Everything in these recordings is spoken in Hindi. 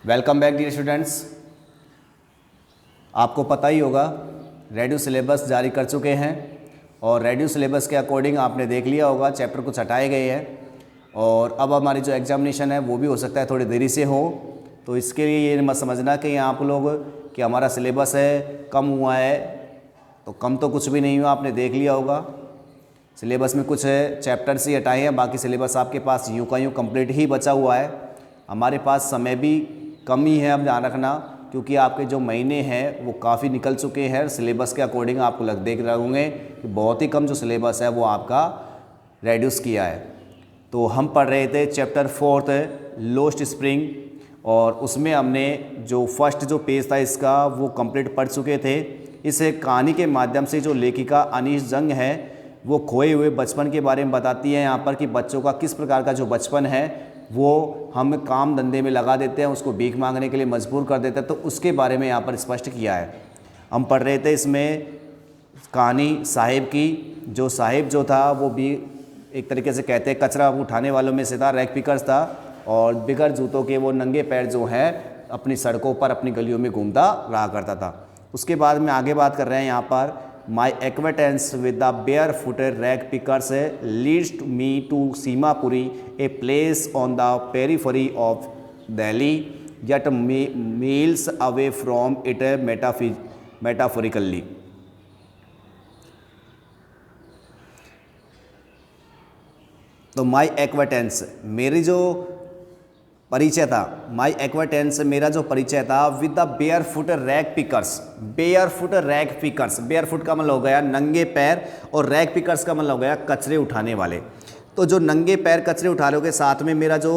Welcome back dear students. आपको पता ही होगा रेड्यू सिलेबस जारी कर चुके हैं और रेड्यू सिलेबस के अकॉर्डिंग आपने देख लिया होगा चैप्टर कुछ हटाए गए हैं और अब हमारी जो एग्जामिनेशन है वो भी हो सकता है थोड़ी देरी से हो। तो इसके लिए ये मत समझना कि आप लोग कि हमारा सिलेबस है कम हुआ है, तो कम तो कुछ भी नहीं हुआ। आपने देख लिया होगा सिलेबस में कुछ चैप्टर्स ही हटाए हैं, बाकी सिलेबस आपके पास यूँ का यूँ कंप्लीट ही बचा हुआ है। हमारे पास समय भी कम ही है, अब ध्यान रखना, क्योंकि आपके जो महीने हैं वो काफ़ी निकल चुके हैं। सिलेबस के अकॉर्डिंग आपको देख रहे होंगे कि बहुत ही कम जो सिलेबस है वो आपका रेड्यूस किया है। तो हम पढ़ रहे थे चैप्टर 4 लोस्ट स्प्रिंग और उसमें हमने जो फर्स्ट जो पेज था इसका वो कंप्लीट पढ़ चुके थे। इस कहानी के माध्यम से जो लेखिका अनीश जंग है वो खोए हुए बचपन के बारे में बताती है यहाँ पर कि बच्चों का किस प्रकार का जो बचपन है वो हम काम धंधे में लगा देते हैं, उसको भीख मांगने के लिए मजबूर कर देते हैं। तो उसके बारे में यहाँ पर स्पष्ट किया है। हम पढ़ रहे थे इसमें कहानी साहिब की। जो साहिब जो था वो भी एक तरीके से कहते हैं कचरा उठाने वालों में से था, रैग पिकर्स था और बिगड़ जूतों के वो नंगे पैर जो हैं अपनी सड़कों पर अपनी गलियों में घूमता रहा करता था। उसके बाद में आगे बात कर रहे हैं यहाँ पर My acquaintance with the barefooted rag pickers leads me to Simapuri, a place on the periphery of Delhi, yet miles away from it metaphorically. तो माई एक्वाटेंस मेरी जो परिचय था, माई एक्वाटेंस मेरा जो परिचय था with the bare foot rag pickers. Bear foot rag pickers, bear foot का मतलब हो गया नंगे पैर और रैग पिकर्स का मतलब हो गया कचरे उठाने वाले। तो जो नंगे पैर कचरे उठाने के साथ में मेरा जो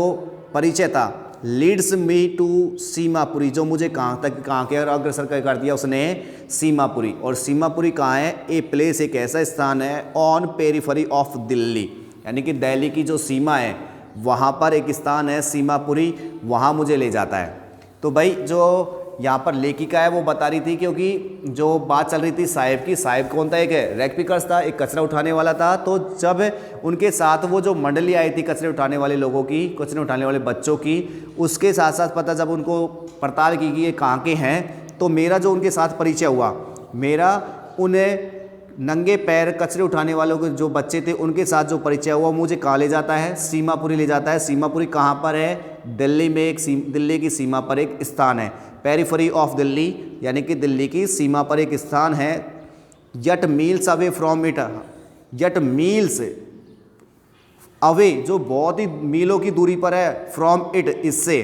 परिचय था लीड्स मी टू सीमापुरी, जो मुझे कहाँ के अग्रसर कर दिया उसने सीमापुरी। और सीमापुरी कहाँ है? ए प्लेस, एक ऐसा स्थान है ऑन पेरीफरी ऑफ दिल्ली, यानी कि दिल्ली की जो सीमा है वहाँ पर एक स्थान है सीमापुरी, वहाँ मुझे ले जाता है। तो भाई जो यहाँ पर लेखिका है वो बता रही थी, क्योंकि जो बात चल रही थी साहिब की, साहिब कौन था? एक रैग पिकर्स था, एक कचरा उठाने वाला था। तो जब उनके साथ वो जो मंडली आई थी कचरे उठाने वाले लोगों की, कचरे उठाने वाले बच्चों की, उसके साथ साथ पता जब उनको पड़ताल की कि ये कहाँ के हैं, तो मेरा जो उनके साथ परिचय हुआ, मेरा उन्हें नंगे पैर कचरे उठाने वालों के जो बच्चे थे उनके साथ जो परिचय हुआ मुझे कहाँ ले जाता है? सीमापुरी ले जाता है। सीमापुरी कहाँ पर है? दिल्ली में एक दिल्ली की सीमा पर एक स्थान है, पेरीफरी ऑफ दिल्ली, यानी कि दिल्ली की सीमा पर एक स्थान है। Yet meals away from it, yet meals away, जो बहुत ही मीलों की दूरी पर है, फ्रॉम इट, इससे,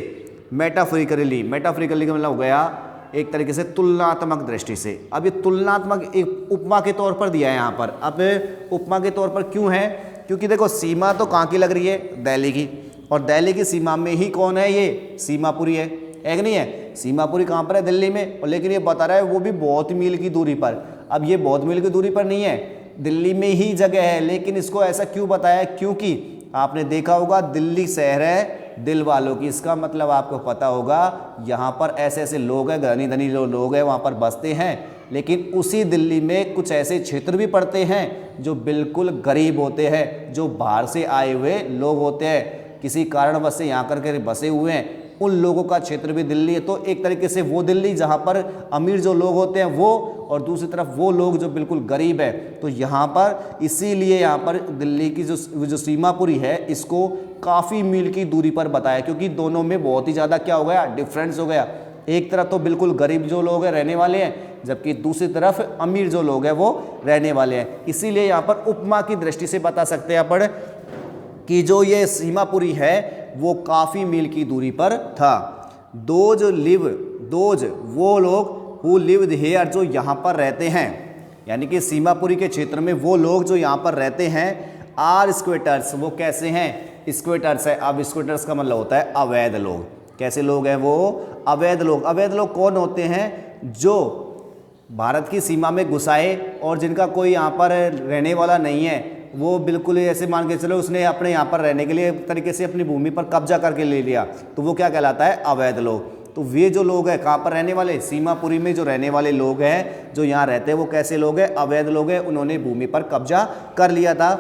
मेटाफोरिकली, मेटाफोरिकली का मतलब हो गया एक तरीके से तुलनात्मक दृष्टि से। अब ये तुलनात्मक एक उपमा के तौर पर दिया है यहाँ पर। अब उपमा के तौर पर क्यों है? क्योंकि देखो सीमा तो कहाँ की लग रही है? दिल्ली की, और दिल्ली की सीमा में ही कौन है? ये सीमापुरी है, एक नहीं है? सीमापुरी कहाँ पर है? दिल्ली में। और लेकिन ये बता रहा है वो भी बहुत मील की दूरी पर। अब ये बहुत मील की दूरी पर नहीं है, दिल्ली में ही जगह है। लेकिन इसको ऐसा क्यों बताया? क्योंकि आपने देखा होगा दिल्ली शहर है दिल वालों की, इसका मतलब आपको पता होगा यहाँ पर ऐसे ऐसे लोग हैं, धनी धनी लोग हैं वहाँ पर बसते हैं। लेकिन उसी दिल्ली में कुछ ऐसे क्षेत्र भी पड़ते हैं जो बिल्कुल गरीब होते हैं, जो बाहर से आए हुए लोग होते हैं, किसी कारणवश से यहाँ करके बसे हुए हैं, उन लोगों का क्षेत्र भी दिल्ली है। तो एक तरीके से वो दिल्ली जहाँ पर अमीर जो लोग होते हैं वो, और दूसरी तरफ वो लोग जो बिल्कुल गरीब है। तो यहाँ पर इसीलिए यहाँ पर दिल्ली की जो सीमापुरी है इसको काफ़ी मील की दूरी पर बताया, क्योंकि दोनों में बहुत ही ज़्यादा क्या हो गया? डिफरेंस हो गया। एक तरफ तो बिल्कुल गरीब जो लोग हैं रहने वाले हैं, जबकि दूसरी तरफ अमीर जो लोग हैं वो रहने वाले हैं। इसीलिए यहाँ पर उपमा की दृष्टि से बता सकते हैं अपन कि जो ये सीमापुरी है वो काफ़ी मील की दूरी पर था। दोज वो लोग हु लिव्ड हियर, जो यहाँ पर रहते हैं, यानी कि सीमापुरी के क्षेत्र में वो लोग जो यहाँ पर रहते हैं, आर स्क्वेटर्स, वो कैसे हैं? स्क्वेटर्स है। अब स्क्वेटर्स का मतलब होता है अवैध लोग। कैसे लोग हैं वो? अवैध लोग। अवैध लोग कौन होते हैं? जो भारत की सीमा में घुसाए और जिनका कोई यहाँ पर रहने वाला नहीं है, वो बिल्कुल ऐसे मान के चलो उसने अपने यहाँ पर रहने के लिए एक तरीके से अपनी भूमि पर कब्जा करके ले लिया, तो वो क्या कहलाता है? अवैध लोग। तो वे जो लोग हैं कहाँ पर रहने वाले? सीमापुरी में जो रहने वाले लोग हैं जो यहाँ रहते हैं वो कैसे लोग हैं? अवैध लोग हैं। उन्होंने भूमि पर कब्जा कर लिया था।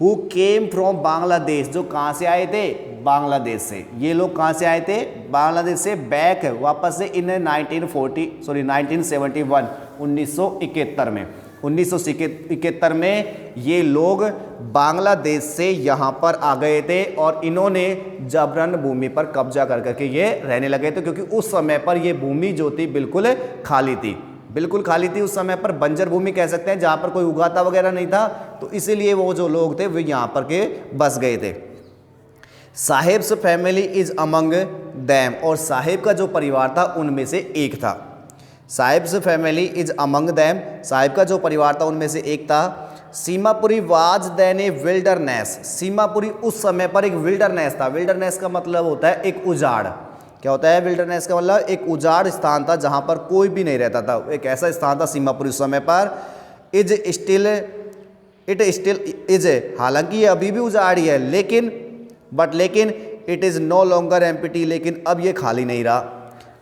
हु केम फ्रॉम बांग्लादेश, जो कहाँ से आए थे, बांग्लादेश से। ये लोग कहाँ से आए थे, बांग्लादेश से, बैक वापस से इन 1971 1971 में 1971 में ये लोग बांग्लादेश से यहाँ पर आ गए थे और इन्होंने जबरन भूमि पर कब्जा कर करके ये रहने लगे थे, क्योंकि उस समय पर ये भूमि जो थी बिल्कुल खाली थी, बिल्कुल खाली थी उस समय पर, बंजर भूमि कह सकते हैं, जहाँ पर कोई उगाता वगैरह नहीं था। तो इसीलिए वो जो लोग थे वो यहाँ पर के बस गए थे। Saheb's family is among them, और साहेब का जो परिवार था उनमें से एक था। Sahib's family is among them, Sahib का जो परिवार था उनमें से एक था। Seemapuri was then a wilderness, Seemapuri उस समय पर एक विल्डरनेस था। विल्डरनेस का मतलब होता है एक उजाड़। क्या होता है विल्डरनेस का मतलब, एक उजाड़ स्थान था जहाँ पर कोई भी नहीं रहता था, एक ऐसा स्थान था सीमापुरी उस समय पर। इट स्टिल इज, हालांकि ये अभी भी उजाड़ ही है, लेकिन it is no longer empty, लेकिन अब ये खाली नहीं रहा।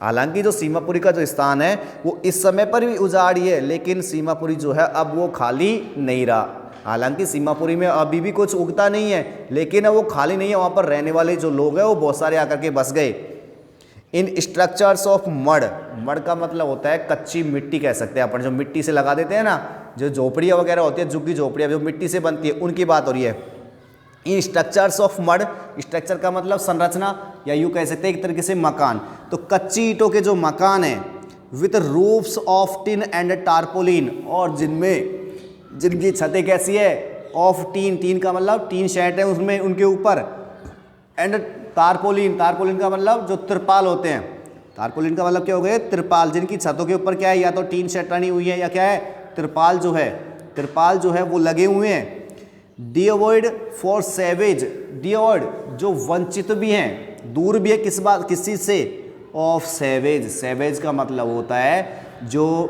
हालांकि जो सीमापुरी का जो स्थान है वो इस समय पर भी उजाड़ ही है, लेकिन सीमापुरी जो है अब वो खाली नहीं रहा। हालांकि सीमापुरी में अभी भी कुछ उगता नहीं है, लेकिन अब वो खाली नहीं है, वहाँ पर रहने वाले जो लोग हैं वो बहुत सारे आकर के बस गए। इन स्ट्रक्चर्स ऑफ मड, मड का मतलब होता है कच्ची मिट्टी कह सकते हैं अपन, जो मिट्टी से लगा देते हैं ना, जो झोपड़ियाँ वगैरह होती है, झुग्गी झोपड़ियाँ जो मिट्टी से बनती है, उनकी बात हो रही है। इन स्ट्रक्चर्स ऑफ मड, स्ट्रक्चर का मतलब संरचना या यूँ कह सकते हैं एक तरीके से मकान। तो कच्ची ईंटों के जो मकान हैं, with roofs of tin and tarpaulin, और जिनकी छतें कैसी है, ऑफ टीन, टीन का मतलब टीन शेड है उसमें उनके ऊपर, एंड टारपोलिन, टारपोलिन का मतलब जो तिरपाल होते हैं, टारपोलिन का मतलब क्या हो गया, तिरपाल, जिनकी छतों के ऊपर क्या है, या तो टीन शेड टनी हुई है या क्या है, तिरपाल जो है वो लगे हुए हैं। डिवॉइड फॉर सेवेज, डिवॉइड जो वंचित भी हैं, दूर भी है किस चीज़ से, ऑफ सेवेज। सेवेज का मतलब होता है जो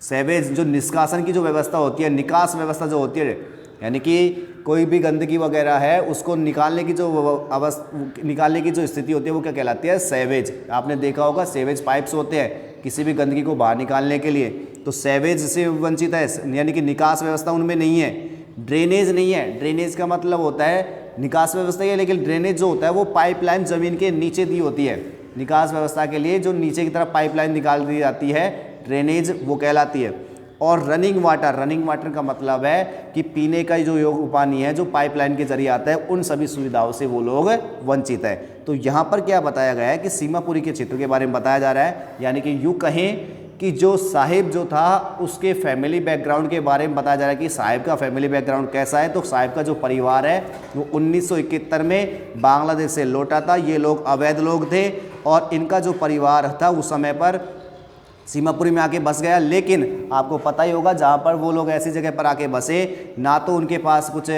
सेवेज, जो निष्कासन की जो व्यवस्था होती है, निकास व्यवस्था जो होती है, यानी कि कोई भी गंदगी वगैरह है उसको निकालने की जो स्थिति होती है वो क्या कहलाती है, सेवेज। आपने देखा होगा सेवेज पाइप्स होते हैं किसी भी गंदगी को बाहर निकालने के लिए, तो सेवेज से वंचित है, यानी कि निकास व्यवस्था उनमें नहीं है। ड्रेनेज नहीं है, ड्रेनेज का मतलब होता है निकास व्यवस्था है, लेकिन ड्रेनेज जो होता है वो पाइपलाइन ज़मीन के नीचे दी होती है। निकास व्यवस्था के लिए जो नीचे की तरफ पाइपलाइन निकाल दी जाती है, ड्रेनेज वो कहलाती है। और रनिंग वाटर का मतलब है कि पीने का जो योग्य पानी है जो पाइपलाइन के जरिए आता है, उन सभी सुविधाओं से वो लोग वंचित है। तो यहाँ पर क्या बताया गया है कि सीमापुरी के क्षेत्र के बारे में बताया जा रहा है, यानी कि यूँ कहें कि जो साहिब जो था उसके फैमिली बैकग्राउंड के बारे में बताया जा रहा है कि साहिब का फैमिली बैकग्राउंड कैसा है। तो साहिब का जो परिवार है वो 1971 में बांग्लादेश से लौटा था। ये लोग अवैध लोग थे और इनका जो परिवार था उस समय पर सीमापुरी में आके बस गया। लेकिन आपको पता ही होगा जहाँ पर वो लोग ऐसी जगह पर आके बसे, ना तो उनके पास कुछ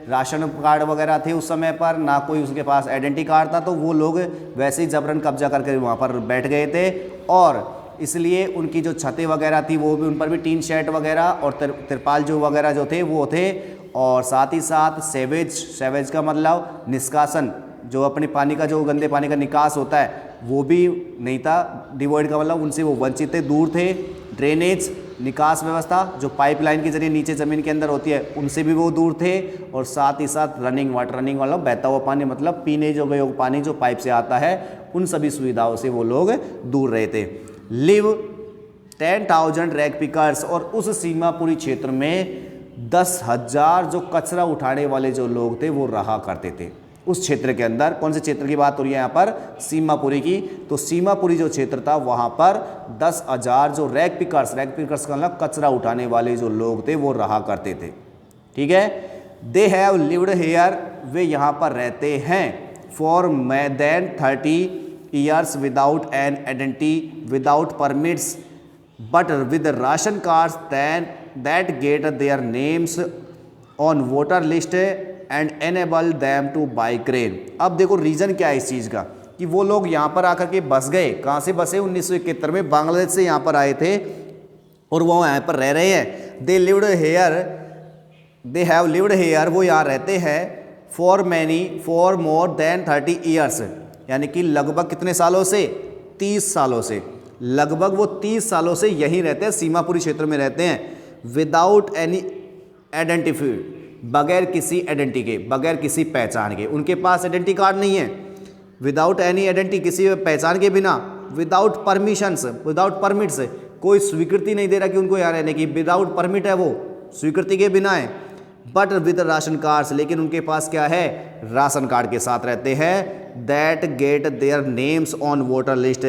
राशन कार्ड वगैरह थे उस समय पर, ना कोई उसके पास आइडेंटिटी कार्ड था, तो वो लोग वैसे ही जबरन कब्जा करके वहाँ पर बैठ गए थे। और इसलिए उनकी जो छतें वगैरह थी वो भी, उन पर भी टीन शेड वगैरह और तिरपाल जो वगैरह जो थे वो थे। और साथ ही साथ सेवेज का मतलब निष्कासन, जो अपने पानी का जो गंदे पानी का निकास होता है वो भी नहीं था। डिवॉइड का मतलब उनसे वो वंचित थे, दूर थे। ड्रेनेज निकास व्यवस्था जो पाइपलाइन के जरिए नीचे ज़मीन के अंदर होती है उनसे भी वो दूर थे। और साथ ही साथ रनिंग वाला बहता हुआ पानी, मतलब पीने जो पानी जो पाइप से आता है, उन सभी सुविधाओं से वो लोग दूर रहे थे। लिव 10,000 रैग पिकर्स, और उस सीमापुरी क्षेत्र में 10,000 जो कचरा उठाने वाले जो लोग थे वो रहा करते थे उस क्षेत्र के अंदर। कौन से क्षेत्र की बात हो रही है यहाँ पर, सीमापुरी की। तो सीमापुरी जो क्षेत्र था वहाँ पर 10,000 जो रैग पिकर्स का मतलब कचरा उठाने वाले जो लोग थे वो रहा करते थे। ठीक है। दे हैव लिव्ड हेयर, वे यहाँ पर रहते हैं for more than 30 years without an identity, without permits, but with the ration cards that get their names on voter list and enable them to buy grain। अब देखो रीज़न क्या है इस चीज़ का कि वो लोग यहाँ पर आकर के बस गए। कहाँ से बसे, 1971 में बांग्लादेश से यहाँ पर आए थे और वो यहाँ पर रह रहे हैं। दे हैव लिव्ड हेयर, वो यहाँ रहते हैं फॉर मोर देन 30 years, यानी कि लगभग कितने सालों से, 30 सालों से। लगभग वो 30 सालों से यहीं रहते हैं, सीमापुरी क्षेत्र में रहते हैं। विदाउट एनी बगैर किसी आइडेंटिटी के, बगैर किसी पहचान के। उनके पास आइडेंटिटी कार्ड नहीं है, विदाउट एनी आइडेंटिटी, किसी पहचान के बिना, विदाउट परमिशंस, विदाउट परमिट्स, कोई स्वीकृति नहीं दे रहा कि उनको यहाँ रहने की, विदाउट परमिट है, वो स्वीकृति के बिना है। बट विद राशन कार्ड्स, लेकिन उनके पास क्या है, राशन कार्ड के साथ रहते हैं। That get their names on voter list,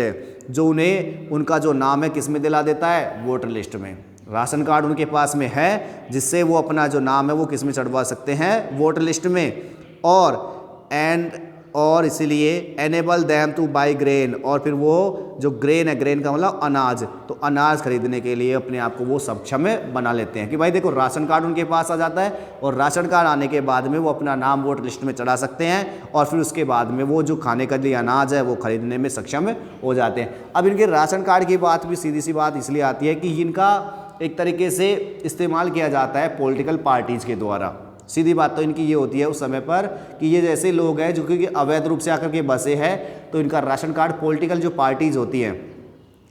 जो उन्हें उनका जो नाम है किस में दिला देता है, वोटर लिस्ट में। राशन कार्ड उनके पास में है जिससे वो अपना जो नाम है वो किस में चढ़वा सकते हैं, वोटर लिस्ट में। और इसीलिए enable them two by grain, और फिर वो जो ग्रेन है, ग्रेन का मतलब अनाज, तो अनाज खरीदने के लिए अपने आप को वो सक्षम बना लेते हैं कि भाई देखो राशन कार्ड उनके पास आ जाता है, और राशन कार्ड आने के बाद में वो अपना नाम वोटर लिस्ट में चढ़ा सकते हैं, और फिर उसके बाद में वो जो खाने के लिए अनाज है वो खरीदने में सक्षम हो जाते हैं। अब इनके राशन कार्ड की बात भी सीधी सी बात इसलिए आती है कि इनका एक तरीके से इस्तेमाल किया जाता है पॉलिटिकल पार्टीज़ के द्वारा। सीधी बात तो इनकी ये होती है उस समय पर कि ये जैसे लोग हैं जो कि अवैध रूप से आकर के बसे हैं, तो इनका राशन कार्ड पॉलिटिकल जो पार्टीज़ होती हैं,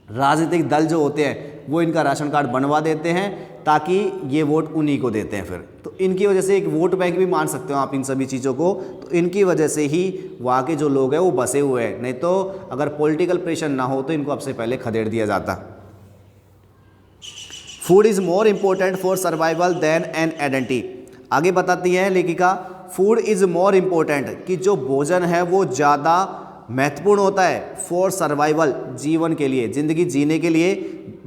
राजनीतिक दल जो होते हैं, वो इनका राशन कार्ड बनवा देते हैं ताकि ये वोट उन्हीं को देते हैं फिर। तो इनकी वजह से एक वोट बैंक भी मान सकते हो आप इन सभी चीज़ों को। तो इनकी वजह से ही वहाँ के जो लोग हैं वो बसे हुए हैं, नहीं तो अगर पॉलिटिकल प्रेशर ना हो तो इनको अब से पहले खदेड़ दिया जाता। Food is more important for survival than an identity. आगे बताती है लेखिका, फूड इज़ मोर इम्पोर्टेंट, कि जो भोजन है वो ज़्यादा महत्वपूर्ण होता है फॉर सर्वाइवल, जीवन के लिए, ज़िंदगी जीने के लिए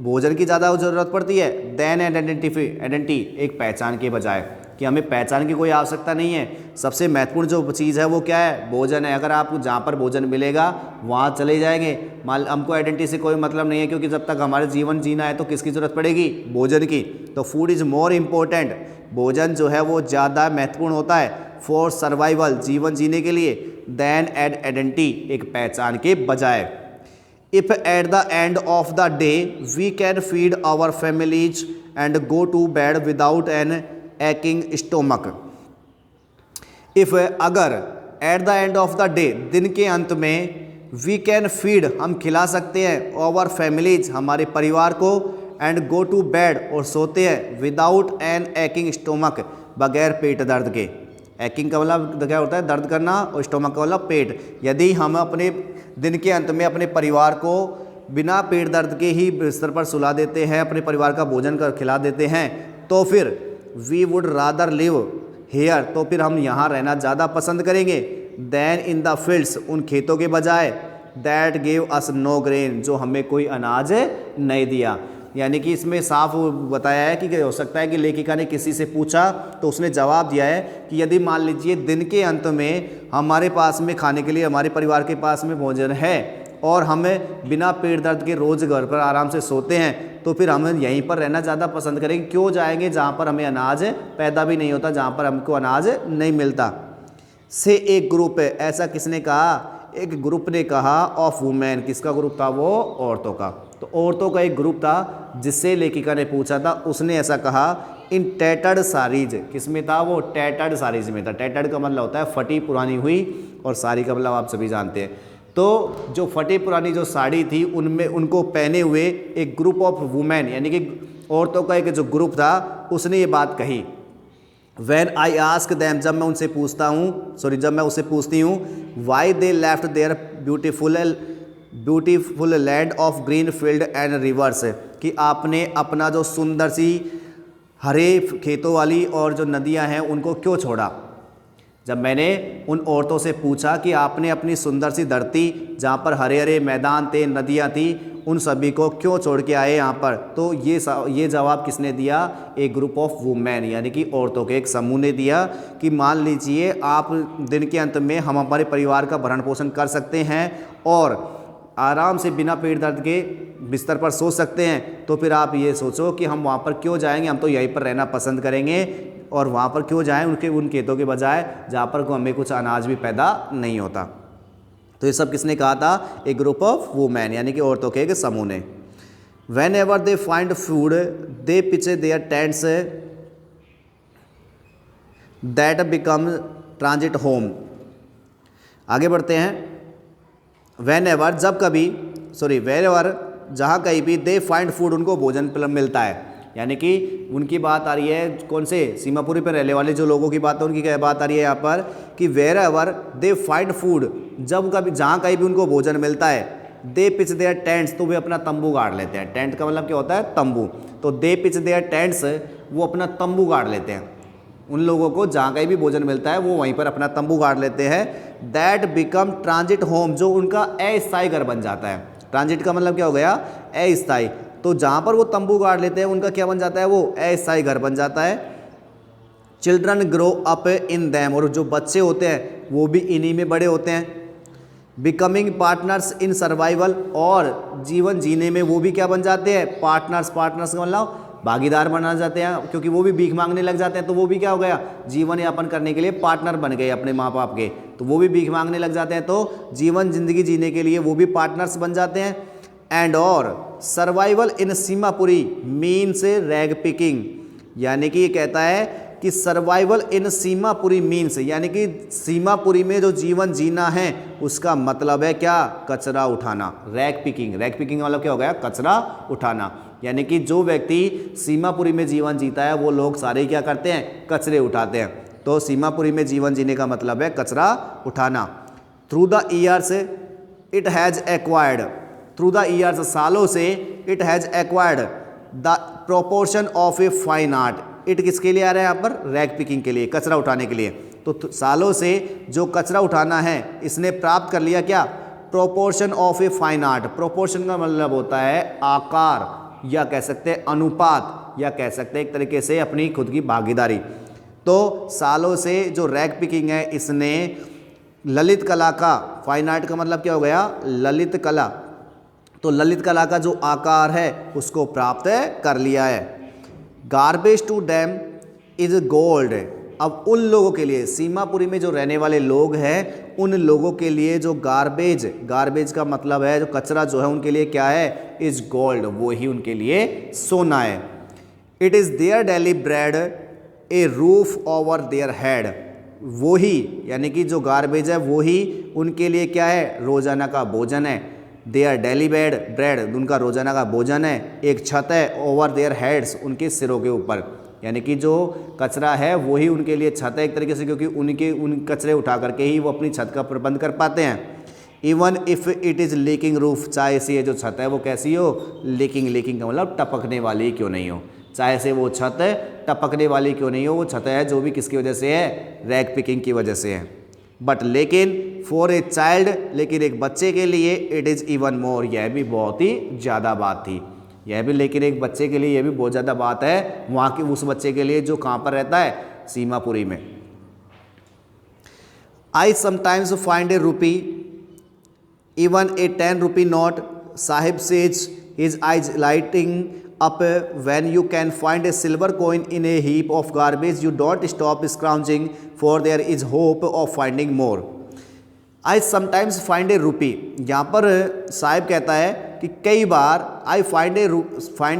भोजन की ज़्यादा ज़रूरत पड़ती है, देन आइडेंटिटी, एक पहचान के बजाय, कि हमें पहचान की कोई आवश्यकता नहीं है। सबसे महत्वपूर्ण जो चीज़ है वो क्या है, भोजन है। अगर आपको जहाँ पर भोजन मिलेगा वहाँ चले जाएंगे, हमको आइडेंटिटी से कोई मतलब नहीं है, क्योंकि जब तक हमारे जीवन जीना है तो किसकी ज़रूरत पड़ेगी, भोजन की। तो फूड इज़ मोर इम्पोर्टेंट, भोजन जो है वो ज़्यादा महत्वपूर्ण होता है फॉर सर्वाइवल, जीवन जीने के लिए, देन एड आइडेंटिटी, एक पहचान के बजाय। If at the end of the day we can feed our families and go to bed without an aching stomach. If, अगर, at the end of the day, दिन के अंत में, वी कैन फीड, हम खिला सकते हैं, आवर फैमिलीज, हमारे परिवार को, एंड गो टू बेड, और सोते हैं, विदाउट एन एक्किंग स्टोमक, बगैर पेट दर्द के। एक्किंग का मतलब क्या होता है, दर्द करना, और स्टोमक का मतलब पेट। यदि हम अपने दिन के अंत में अपने परिवार को बिना पेट दर्द के ही बिस्तर पर सुला देते हैं, अपने परिवार का भोजन कर खिला देते हैं, तो फिर we would rather live here, तो फिर हम यहाँ रहना ज़्यादा पसंद करेंगे, देन इन द फील्ड्स, उन खेतों के बजाय, that gave us know grain, जो हमें कोई अनाज नहीं दिया। यानी कि इसमें साफ बताया है कि हो सकता है कि लेखिका ने किसी से पूछा तो उसने जवाब दिया है कि यदि मान लीजिए दिन के अंत में हमारे पास में खाने के लिए, हमारे परिवार के पास में भोजन है, और हमें बिना पेट दर्द के रोज़ घर पर आराम से सोते हैं, तो फिर हम यहीं पर रहना ज़्यादा पसंद करेंगे। क्यों जाएंगे जहाँ पर हमें अनाज पैदा भी नहीं होता, जहाँ पर हमको अनाज नहीं मिलता। से एक ग्रुप है, ऐसा किसने कहा, एक ग्रुप ने कहा, ऑफ वुमेन, किसका ग्रुप था वो, औरतों का। तो औरतों का एक ग्रुप था जिससे लेखिका ने पूछा था, उसने ऐसा कहा, इन टैटर्ड साड़ीज, किस में था वो, टैटर्ड साड़ीज में था। टैटर्ड का मतलब होता है फटी पुरानी हुई, और साड़ी का मतलब आप सभी जानते हैं। तो जो फटी पुरानी जो साड़ी थी उनमें उनको पहने हुए एक ग्रुप ऑफ वुमेन, यानी कि औरतों का एक जो ग्रुप था, उसने ये बात कही। When I ask them, जब मैं उनसे पूछता हूँ, जब मैं उससे पूछती हूँ, why they left their beautiful land of green field and rivers, कि आपने अपना जो सुंदर सी हरे खेतों वाली और जो नदियाँ हैं उनको क्यों छोड़ा। जब मैंने उन औरतों से पूछा कि आपने अपनी सुंदर सी धरती, जहाँ पर हरे हरे मैदान थे, नदियाँ थी, उन सभी को क्यों छोड़ के आए यहाँ पर, तो ये जवाब किसने दिया, एक ग्रुप ऑफ वुमेन, यानी कि औरतों के एक समूह ने दिया कि मान लीजिए आप दिन के अंत में हम हमारे परिवार का भरण पोषण कर सकते हैं और आराम से बिना पेट दर्द के बिस्तर पर सो सकते हैं, तो फिर आप ये सोचो कि हम वहाँ पर क्यों जाएंगे, हम तो यहीं पर रहना पसंद करेंगे, और वहाँ पर क्यों जाएं उन खेतों के बजाय जहाँ पर हमें कुछ अनाज भी पैदा नहीं होता। तो ये सब किसने कहा था, एक ग्रुप ऑफ वुमेन, यानी कि औरतों के एक समूह ने। Whenever they find food they pitch their tents that become transit home. आगे बढ़ते हैं। वेन एवर जहाँ कहीं भी, दे फाइंड फूड, उनको भोजन मिलता है, यानी कि उनकी बात आ रही है कौन से, सीमापुरी पर रहने वाले जो लोगों की बात है उनकी क्या बात आ रही है यहाँ पर कि wherever they find food, जब कभी जहाँ कहीं भी उनको भोजन मिलता है, दे पिच देयर टेंट्स, तो वे अपना तंबू गाड़ लेते हैं। टेंट का मतलब क्या होता है, तंबू। तो दे पिच देयर टेंट्स, वो अपना तंबू गाड़ लेते हैं। उन लोगों को जहाँ कहीं भी भोजन मिलता है वो वहीं पर अपना तंबू गाड़ लेते हैं। दैट बिकम ट्रांजिट होम, जो उनका अस्थायी घर बन जाता है। ट्रांजिट का मतलब क्या हो गया, अस्थायी। तो जहाँ पर वो तंबू गाड़ लेते हैं उनका क्या बन जाता है, वो अस्थायी घर बन जाता है। Children grow up in them, और जो बच्चे होते हैं वो भी इन्हीं में बड़े होते हैं। बिकमिंग पार्टनर्स इन सर्वाइवल, और जीवन जीने में वो भी क्या बन जाते हैं, पार्टनर्स। पार्टनर्स का मतलब भागीदार बना जाते हैं, क्योंकि वो भी भीख मांगने लग जाते हैं तो वो भी क्या हो गया, जीवन यापन करने के लिए पार्टनर बन गए अपने माँ बाप के। तो वो भी भीख मांगने लग जाते हैं, तो जीवन जिंदगी जीने के लिए वो भी पार्टनर्स बन जाते हैं। एंड और सर्वाइवल इन सीमापुरी मीन्स रैग पिकिंग, यानी कि ये कहता है कि सर्वाइवल इन सीमापुरी मीन्स, यानी कि सीमापुरी में जो जीवन जीना है उसका मतलब है क्या, कचरा उठाना। रैग पिकिंग, रैग पिकिंग मतलब क्या हो गया, कचरा उठाना। यानी कि जो व्यक्ति सीमापुरी में जीवन जीता है वो लोग सारे क्या करते हैं, कचरे उठाते हैं। तो सीमापुरी में जीवन जीने का मतलब है कचरा उठाना। Through the years it has acquired, through the years, सालों से, it has acquired the proportion of a fine art. It किसके लिए आ रहा है यहाँ पर, रैग पिकिंग के लिए, कचरा उठाने के लिए। तो सालों से जो कचरा उठाना है इसने प्राप्त कर लिया क्या, proportion of a fine art. Proportion का मतलब होता है आकार, या कह सकते हैं अनुपात, या कह सकते हैं एक तरीके से अपनी खुद की भागीदारी। तो सालों से जो रैग पिकिंग है इसने ललित कला का, फाइन आर्ट का मतलब क्या हो गया, ललित कला, तो ललित कला का जो आकार है उसको प्राप्त कर लिया है। Garbage to them is gold, अब उन लोगों के लिए, सीमापुरी में जो रहने वाले लोग हैं उन लोगों के लिए जो गार्बेज, गार्बेज का मतलब है जो कचरा जो है उनके लिए क्या है, इज गोल्ड, वो ही उनके लिए सोना है। It is their daily bread A roof over their head, वो ही यानी कि जो गार्बेज है वो ही उनके लिए क्या है, रोजाना का भोजन है। देयर डेली ब्रेड, उनका रोजाना का भोजन है। एक छत है, ओवर देयर हेड्स, उनके सिरों के ऊपर, यानी कि जो कचरा है वही उनके लिए छत है एक तरीके से, क्योंकि उन कचरे उठा करके ही वो अपनी छत का प्रबंध कर पाते हैं। Even if it is leaking roof, चाहे से ये जो छत है वो कैसी हो, लीकिंग, लीकिंग का मतलब टपकने वाली क्यों नहीं हो, चाहे से वो छत है टपकने वाली क्यों नहीं हो, वो छत है जो भी किसकी वजह से है, रैग पिकिंग की वजह से है। बट लेकिन फॉर ए चाइल्ड, लेकिन एक बच्चे के लिए इट इज़ इवन मोर, यह भी बहुत ही ज़्यादा बात थी, यह भी, लेकिन एक बच्चे के लिए यह भी बहुत ज़्यादा बात है, वहाँ के उस बच्चे के लिए जो कहाँ पर रहता है, सीमापुरी में। आई समटाइम्स फाइंड ए रूपी even a 10 rupee note, Sahib says his eyes lighting up when you can find a silver coin in a heap of garbage, you don't stop scrounging, for there is hope of finding more. I sometimes find a rupee, यहाँ पर साहिब कहता है कि कई बार I find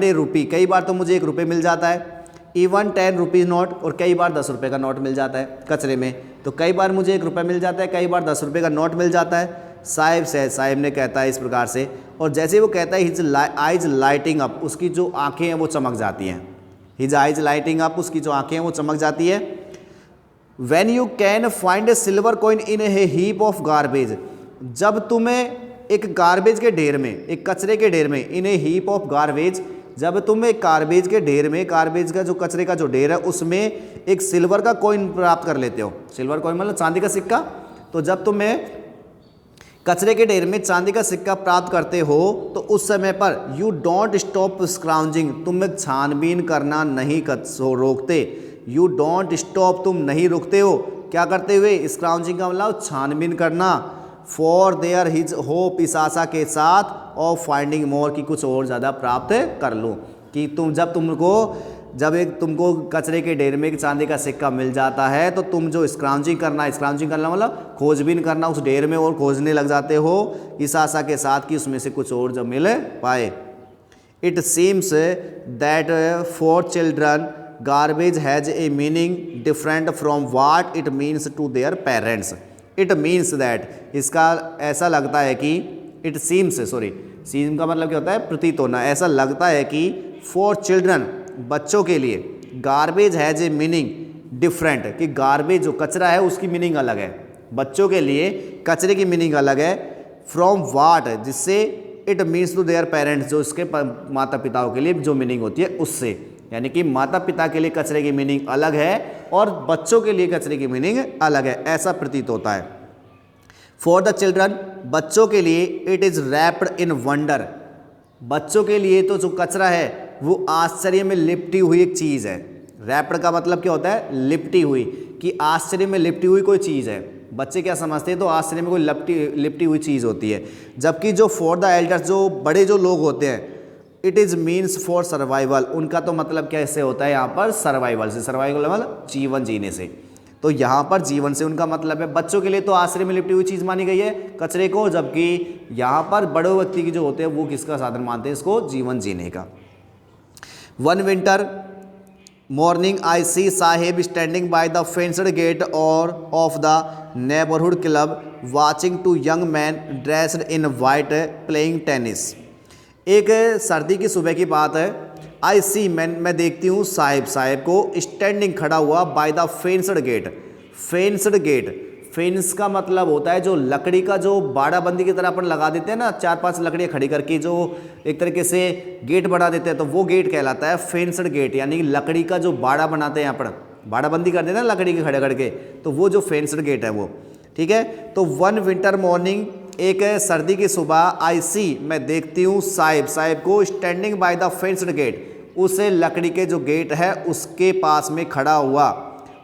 a rupee, कई बार तो मुझे 1 रुपये मिल जाता है। इवन 10 रुपीज़ नोट, और कई बार 10 रुपये का नोट मिल जाता है कचरे में। तो कई बार मुझे 1 रुपये मिल जाता है, कई बार 10 रुपये का नोट मिल जाता है। साहिब ने कहता है इस प्रकार से, और जैसे वो कहता है हिज आइज लाइटिंग अप, उसकी जो आंखें हैं वो चमक जाती हैं। हिज आइज लाइटिंग अप, उसकी जो आंखें हैं वो चमक जाती है। When you can find A silver coin in A heap of garbage, जब तुम्हें एक गार्बेज के ढेर में, एक कचरे के ढेर में, इन ए हीप ऑफ गार्बेज, जब तुम एक गार्बेज के ढेर में, गार्बेज का जो कचरे का जो ढेर है उसमें एक सिल्वर का कॉइन प्राप्त कर लेते हो। सिल्वर कॉइन मतलब चांदी का सिक्का। तो जब तुम्हें कचरे के ढेर में चांदी का सिक्का प्राप्त करते हो तो उस समय पर यू डोंट स्टॉप स्क्राउंजिंग, तुम छानबीन करना नहीं रोकते। यू डोंट स्टॉप, तुम नहीं रुकते हो क्या करते हुए, स्क्राउंजिंग का मतलब छानबीन करना। फॉर देयर हिज होप, इस आशा के साथ, ऑफ फाइंडिंग मोर, की कुछ और ज़्यादा प्राप्त कर लूँ। कि जब एक तुमको कचरे के ढेर में एक चांदी का सिक्का मिल जाता है तो तुम जो स्क्राउंजिंग करना मतलब खोजबीन करना उस ढेर में, और खोजने लग जाते हो इस आशा के साथ कि उसमें से कुछ और जब मिल पाए। It seems that for children garbage has a meaning different from what it means to their parents. It means that, इसका ऐसा लगता है कि, सीम का मतलब क्या होता है, प्रतीत होना। ऐसा लगता है कि फॉर चिल्ड्रन, बच्चों के लिए, garbage has a meaning different, कि गार्बेज जो कचरा है उसकी मीनिंग अलग है, बच्चों के लिए कचरे की मीनिंग अलग है, फ्रॉम वाट, जिससे it means to their parents, जो इसके माता पिताओं के लिए जो मीनिंग होती है उससे, यानी कि माता पिता के लिए कचरे की मीनिंग अलग है और बच्चों के लिए कचरे की मीनिंग अलग है, ऐसा प्रतीत होता है। फॉर द चिल्ड्रन, बच्चों के लिए it is wrapped in wonder, बच्चों के लिए तो जो कचरा है वो आश्चर्य में लिपटी हुई एक चीज़ है। रैप्ड का मतलब क्या होता है, लिपटी हुई, कि आश्चर्य में लिपटी हुई कोई चीज़ है। बच्चे क्या समझते हैं, तो आश्चर्य में कोई लिपटी हुई चीज़ होती है। जबकि जो फॉर द एल्डर्स, जो बड़े जो लोग होते हैं, it is means for survival, उनका तो मतलब कैसे होता है यहाँ पर, सर्वाइवल से, सर्वाइवल मतलब जीवन जीने से, तो यहाँ पर जीवन से उनका मतलब है। बच्चों के लिए तो आश्चर्य में लिपटी हुई चीज़ मानी गई है कचरे को, जबकि यहाँ पर बड़े व्यक्ति की जो होते हैं वो किसका साधन मानते हैं, इसको जीवन जीने का। One winter morning I see Saheb standing by the fenced gate और of the neighbourhood club watching two young man dressed in white playing tennis. एक सर्दी की सुबह की बात है, आई सी मैं देखती हूँ साहेब को स्टैंडिंग खड़ा हुआ by the fenced gate. Fenced gate, fence का मतलब होता है जो लकड़ी का जो बाड़ाबंदी की तरह अपन लगा देते हैं ना, 4-5 लकड़ियाँ खड़ी करके जो एक तरीके से गेट बना देते हैं, तो वो गेट कहलाता है फेंस्ड गेट, यानी लकड़ी का जो बाड़ा बनाते हैं, यहाँ पर बाड़ाबंदी कर देते हैं लकड़ी के खड़े करके, तो वो जो फेंस्ड गेट है वो, ठीक है। तो वन विंटर मॉर्निंग, एक सर्दी की सुबह, आई सी मैं देखती हूँ साहिब को standing by the fenced gate, उसे लकड़ी के जो गेट है उसके पास में खड़ा हुआ,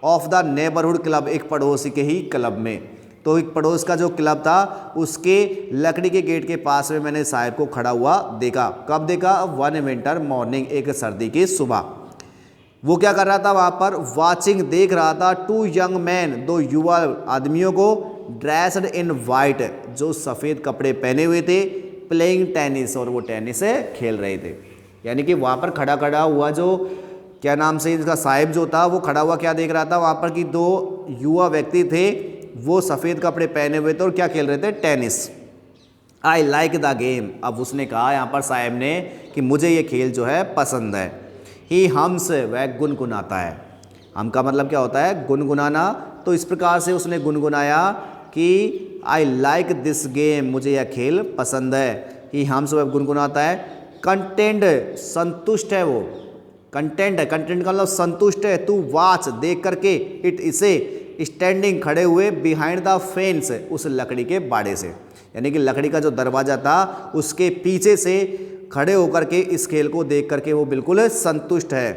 ऑफ द नेबरहुड क्लब, एक पड़ोसी के ही क्लब में, तो एक पड़ोस का जो क्लब था उसके लकड़ी के गेट के पास में मैंने साहिब को खड़ा हुआ देखा। कब देखा, वन विंटर मॉर्निंग, एक सर्दी की सुबह। वो क्या कर रहा था वहाँ पर, वाचिंग देख रहा था, टू यंग मैन, दो युवा आदमियों को, ड्रेस्ड इन वाइट, जो सफ़ेद कपड़े पहने हुए थे, प्लेइंग टेनिस, और वो टेनिस खेल रहे थे। यानी कि वहाँ पर खड़ा हुआ जो क्या नाम से इसका साहिब जो था, वो खड़ा हुआ क्या देख रहा था वहाँ पर, कि दो युवा व्यक्ति थे, वो सफ़ेद कपड़े पहने हुए थे और क्या खेल रहे थे, tennis. I like the game, अब उसने कहा यहाँ पर साहिब ने कि मुझे ये खेल जो है पसंद है। ही हम्स, वह गुनगुनाता है, हम का मतलब क्या होता है, गुनगुनाना, तो इस प्रकार से उसने गुनगुनाया कि आई लाइक दिस गेम, मुझे यह खेल पसंद है। ही हम्स, वह गुनगुनाता है। कंटेंट, संतुष्ट है वो, कंटेंट है, कंटेंट का मतलब संतुष्ट है, तू वाच, देख करके, इट, इसे, स्टैंडिंग, खड़े हुए, बिहाइंड द फेंस, उस लकड़ी के बाड़े से, यानी कि लकड़ी का जो दरवाज़ा था उसके पीछे से खड़े होकर के इस खेल को देख करके वो बिल्कुल संतुष्ट है।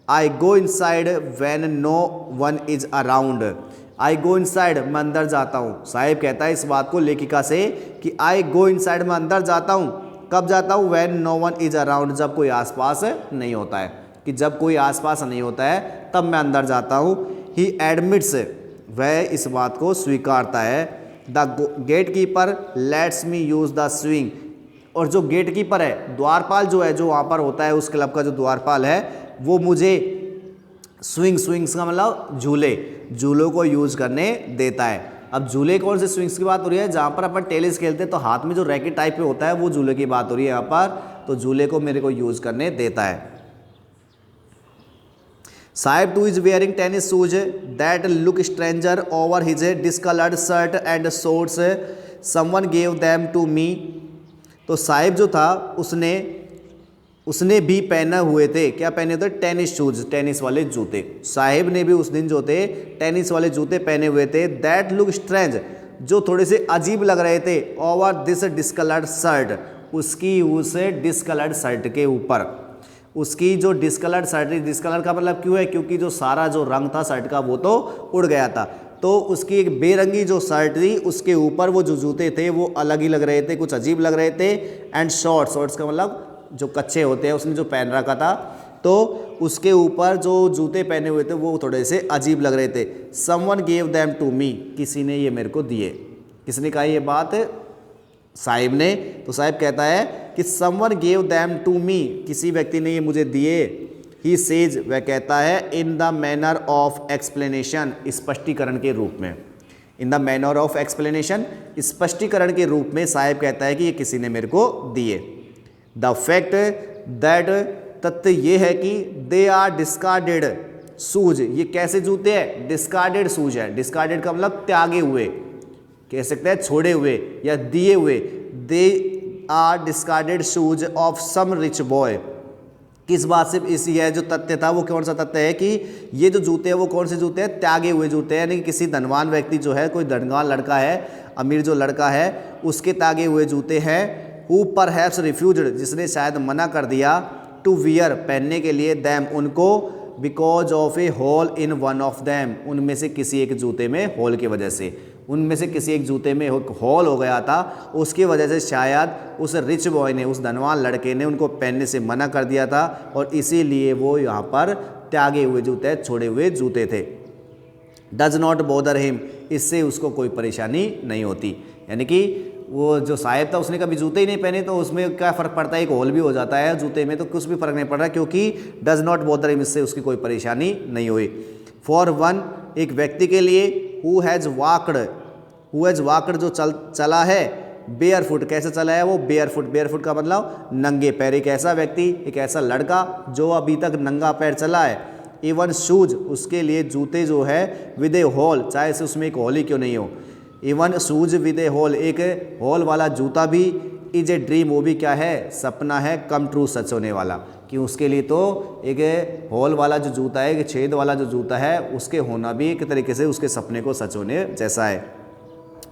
I go inside when no one is around, I go inside, मैं अंदर जाता हूँ। साहिब कहता है इस बात को लेखिका से कि आई गो इनसाइड, मैं अंदर जाता हूँ, कब जाता हूँ, when no one is around, जब कोई आसपास नहीं होता है, कि जब कोई आसपास नहीं होता है तब मैं अंदर जाता हूँ। ही एडमिट्स, वह इस बात को स्वीकारता है। The gate keeper lets me use the swing, और जो गेट कीपर है, द्वारपाल जो है, जो वहाँ पर होता है उस क्लब का जो द्वारपाल है, वो मुझे स्विंग्स का मतलब झूलों को यूज़ करने देता है। अब झूले कौन से स्विंग्स की बात हो रही है, जहाँ पर अपन टेनिस खेलते हैं तो हाथ में जो रैकेट टाइप में होता है वो झूले की बात हो रही है यहाँ पर, तो झूले को मेरे को यूज़ करने देता है। Sahib too is wearing tennis shoes that look stranger over his discoloured shirt and shorts, someone gave them to me. तो साहिब जो था उसने भी पहने हुए थे, क्या पहने हुए थे, टेनिस शूज, टेनिस वाले जूते। साहिब ने भी उस दिन जो थे टेनिस वाले जूते पहने हुए थे, दैट लुक स्ट्रेंज, जो थोड़े से अजीब लग रहे थे, ओवर दिस डिस्कलर्ड शर्ट, उसकी उस डिस्कलर्ड शर्ट के ऊपर, उसकी जो डिस्कलर्ड शर्ट, डिस्कलर का मतलब क्यों है, क्योंकि जो सारा जो रंग था शर्ट का वो तो उड़ गया था, तो उसकी एक बेरंगी जो शर्ट थी उसके ऊपर वो जो जूते थे वो अलग ही लग रहे थे, कुछ अजीब लग रहे थे। एंड शॉर्ट्स का मतलब जो कच्चे होते हैं, उसने जो पहन रखा था, तो उसके ऊपर जो जूते पहने हुए थे वो थोड़े से अजीब लग रहे थे। Someone gave them to me, किसी ने ये मेरे को दिए। किसने कहा ये बात, साहिब ने। तो साहिब कहता है कि someone gave them to me, किसी व्यक्ति ने ये मुझे दिए। ही सेज, वह कहता है, in the manner of explanation, स्पष्टीकरण के रूप में। In the manner of explanation, स्पष्टीकरण के रूप में साहिब कहता है कि ये किसी ने मेरे को दिए। द फैक्ट दैट तथ्य ये है कि दे आर डिस्कार्डेड शूज, ये कैसे जूते हैं, डिस्कार्डेड शूज है। डिस्कार्डेड का मतलब त्यागे हुए, कह सकते हैं छोड़े हुए या दिए हुए। They are discarded shoes of some rich boy, किस बात से इसी है जो तथ्य था वो कौन सा तथ्य है कि ये जो जूते हैं वो कौन से जूते हैं, त्यागे हुए जूते हैं, यानी कि किसी धनवान व्यक्ति जो है, कोई धनवान लड़का है, अमीर जो लड़का है उसके त्यागे हुए जूते हैं। हु परहैप्स रिफ्यूज्ड, जिसने शायद मना कर दिया, टू वियर, पहनने के लिए, दैम, उनको, because of a hole in one of them, उनमें से किसी एक जूते में होल की वजह से, उनमें से किसी एक जूते में होल हो गया था, उसकी वजह से शायद उस रिच बॉय ने, उस धनवान लड़के ने उनको पहनने से मना कर दिया था और इसीलिए वो यहाँ पर त्यागे हुए जूते, छोड़े हुए जूते थे। डज नॉट बॉदर हिम, इससे उसको कोई परेशानी नहीं होती, यानी कि वो जो साहिब था उसने कभी जूते ही नहीं पहने तो उसमें क्या फ़र्क पड़ता है, एक होल भी हो जाता है जूते में तो कुछ भी फ़र्क नहीं पड़ रहा, क्योंकि डज नॉट बॉदर हिम, इससे उसकी कोई परेशानी नहीं हुई। फॉर वन, एक व्यक्ति के लिए, हु हैज़ वाकड, जो चला है, बेयर फुट, कैसे चला है वो, बेयर फुट का मतलब नंगे पैर, एक ऐसा व्यक्ति, एक ऐसा लड़का जो अभी तक नंगा पैर चला है। इवन शूज, उसके लिए जूते जो है, विद ए होल, चाहे से उसमें एक होल ही क्यों नहीं हो, even shoes with a hole, एक होल वाला जूता भी, इज ए ड्रीम, वो भी क्या है, सपना है, कम ट्रू, सच होने वाला, कि उसके लिए तो एक होल वाला जो जूता है, एक छेद वाला जो जूता है, उसके होना भी एक तरीके से उसके सपने को सच होने जैसा है।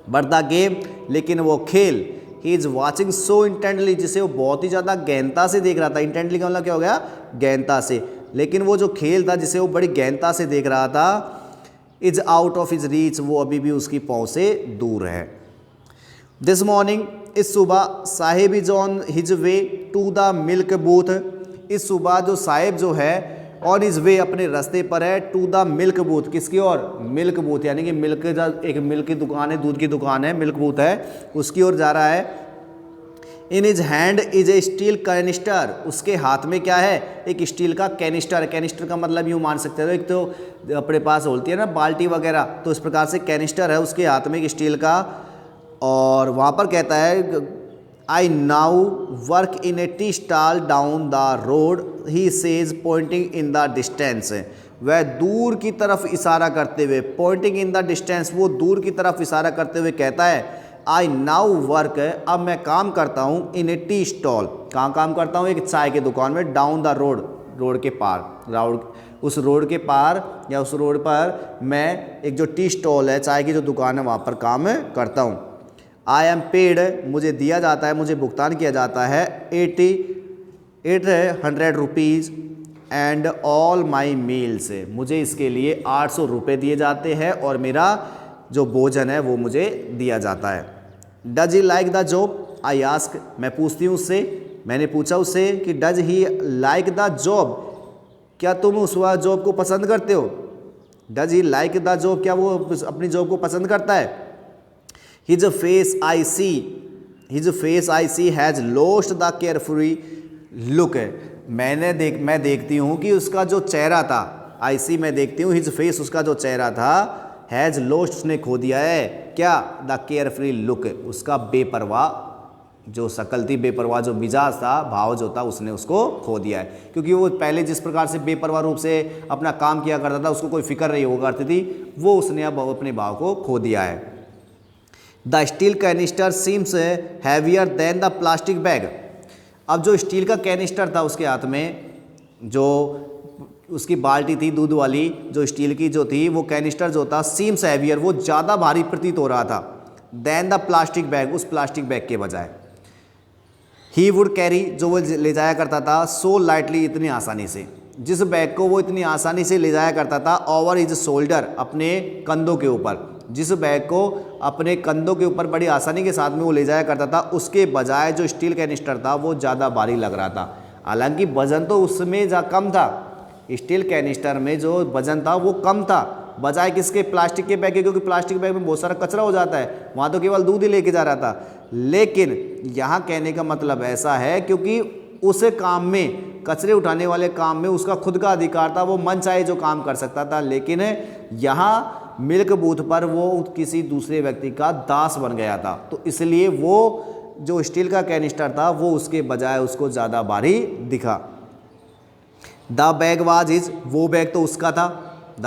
बट द गेम, लेकिन वो खेल, he is watching so intently, जिसे वो बहुत ही ज़्यादा गहनता से देख रहा था। इंटेंटली का मतलब क्या हो गया, गहनता से, लेकिन वो जो खेल था जिसे वो बड़ी गहनता से देख रहा था, is out of his reach, वो अभी भी उसकी पहुँच से दूर है। दिस मॉर्निंग, इस सुबह, Sahib is on his way to the milk booth, इस सुबह जो साहिब जो है ऑन इज वे, अपने रास्ते पर है, टू द मिल्क बूथ, किसकी ओर, मिल्क बूथ, यानी कि मिल्क, एक मिल्क की दुकान है, दूध की दुकान है, मिल्क बूथ है, उसकी ओर जा रहा है। In his hand is a steel canister, उसके हाथ में क्या है, एक स्टील का कैनिस्टर। कैनिस्टर का मतलब यूँ मान सकते हो, एक तो अपने पास होती है ना बाल्टी वगैरह, तो इस प्रकार से कैनिस्टर है उसके हाथ में एक स्टील का, और वहाँ पर कहता है I now work in A tea stall down the road, he says pointing in the distance, वह दूर की तरफ इशारा करते हुए, पॉइंटिंग इन द डिस्टेंस, वो दूर की तरफ इशारा करते हुए कहता है, आई नाउ वर्क, अब मैं काम करता हूँ, इन ए टी स्टॉल, कहाँ काम करता हूँ, एक चाय की दुकान में, डाउन द रोड, रोड के पार, उस रोड के पार या उस रोड पर मैं एक जो टी स्टॉल है, चाय की जो दुकान है, वहाँ पर काम करता हूँ। आई एम पेड, मुझे दिया जाता है, मुझे भुगतान किया जाता है 800 rupees and all my meals, मुझे इसके लिए 800 रुपये दिए जाते हैं और मेरा जो भोजन है वो मुझे दिया जाता है। Does he like the job, I ask, मैं पूछती हूँ उससे, मैंने पूछा उससे कि does he like the job, क्या तुम उस जॉब को पसंद करते हो, does he like the job, क्या वो अपनी जॉब को पसंद करता है। His face I see has lost the carefree look, मैं देखती हूँ कि उसका जो चेहरा था, आई सी मैं देखती हूँ, हिज फेस, उसका जो चेहरा था, हैज़ लॉस्ट, उसने खो दिया है, क्या, द केयरफ्री लुक, उसका बेपरवाह जो शकल थी, बेपरवाह जो मिजाज था, भाव जो था, उसने उसको खो दिया है, क्योंकि वो पहले जिस प्रकार से बेपरवाह रूप से अपना काम किया करता था, उसको कोई फिक्र नहीं हुआ करती थी, वो उसने अब अपने भाव को खो दिया है। The steel canister seems heavier than the plastic bag, अब जो स्टील का कैनिस्टर था उसके हाथ में, जो उसकी बाल्टी थी दूध वाली, जो स्टील की जो थी, वो कैनिस्टर जो था, सीम्स हैवियर, वो ज़्यादा भारी प्रतीत हो रहा था, देन द प्लास्टिक बैग, उस प्लास्टिक बैग के बजाय। ही वुड कैरी, जो वो ले जाया करता था, सो लाइटली, इतनी आसानी से, जिस बैग को वो इतनी आसानी से ले जाया करता था, ओवर हिज शोल्डर, अपने कंधों के ऊपर, जिस बैग को अपने कंधों के ऊपर बड़ी आसानी के साथ में वो ले जाया करता था, उसके बजाय जो स्टील कैनिस्टर था वो ज़्यादा भारी लग रहा था। हालांकि वजन तो उसमें कम था, स्टील कैनिस्टर में जो वजन था वो कम था, बजाय किसके, प्लास्टिक के बैग के, क्योंकि प्लास्टिक बैग में बहुत सारा कचरा हो जाता है, वहाँ तो केवल दूध ही लेके जा रहा था। लेकिन यहाँ कहने का मतलब ऐसा है क्योंकि उस काम में, कचरे उठाने वाले काम में उसका खुद का अधिकार था, वो मन चाहे जो काम कर सकता था, लेकिन यहाँ मिल्क बूथ पर वो किसी दूसरे व्यक्ति का दास बन गया था, तो इसलिए वो जो स्टील का कैनिस्टर था वो उसके बजाय उसको ज़्यादा भारी दिखा। द बैग वाज इज, वो बैग तो उसका था, द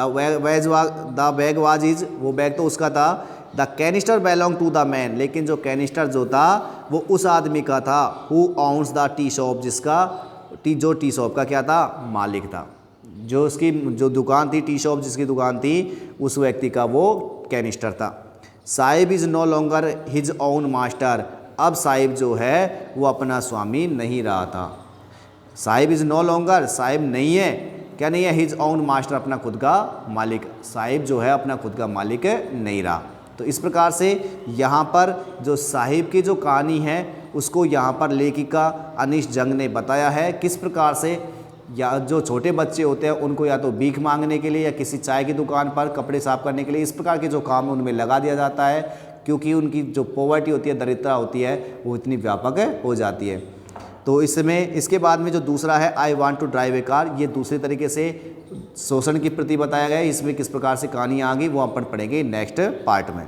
बैग वाज इज, वो बैग तो उसका था। The canister belong to the man, लेकिन जो कैनिस्टर जो था वो उस आदमी का था। हु ऑन्स द टी शॉप, जिसका जो टी शॉप का क्या था, मालिक था। जो उसकी जो दुकान थी, टी शॉप जिसकी दुकान थी, उस व्यक्ति का वो कैनिस्टर था। Sahib is no longer his own master, अब साहिब जो है वो अपना स्वामी नहीं रहा था। Sahib is no longer, Sahib नहीं है, क्या नहीं है, हिज ओन मास्टर, अपना खुद का मालिक। साहिब जो है अपना खुद का मालिक नहीं रहा। तो इस प्रकार से यहाँ पर जो साहिब की जो कहानी है उसको यहाँ पर लेखिका अनीश जंग ने बताया है। किस प्रकार से या जो छोटे बच्चे होते हैं उनको या तो भीख मांगने के लिए या किसी चाय की दुकान पर कपड़े साफ करने के लिए इस प्रकार के जो काम उनमें लगा दिया जाता है, क्योंकि उनकी जो पॉवर्टी होती है, दरिद्रता होती है, वो इतनी व्यापक हो जाती है। तो इसमें इसके बाद में जो दूसरा है I want to drive a car, ये दूसरे तरीके से शोषण के प्रति बताया गया है। इसमें किस प्रकार से कहानी आ गई वो अपन पढ़ेंगे नेक्स्ट पार्ट में।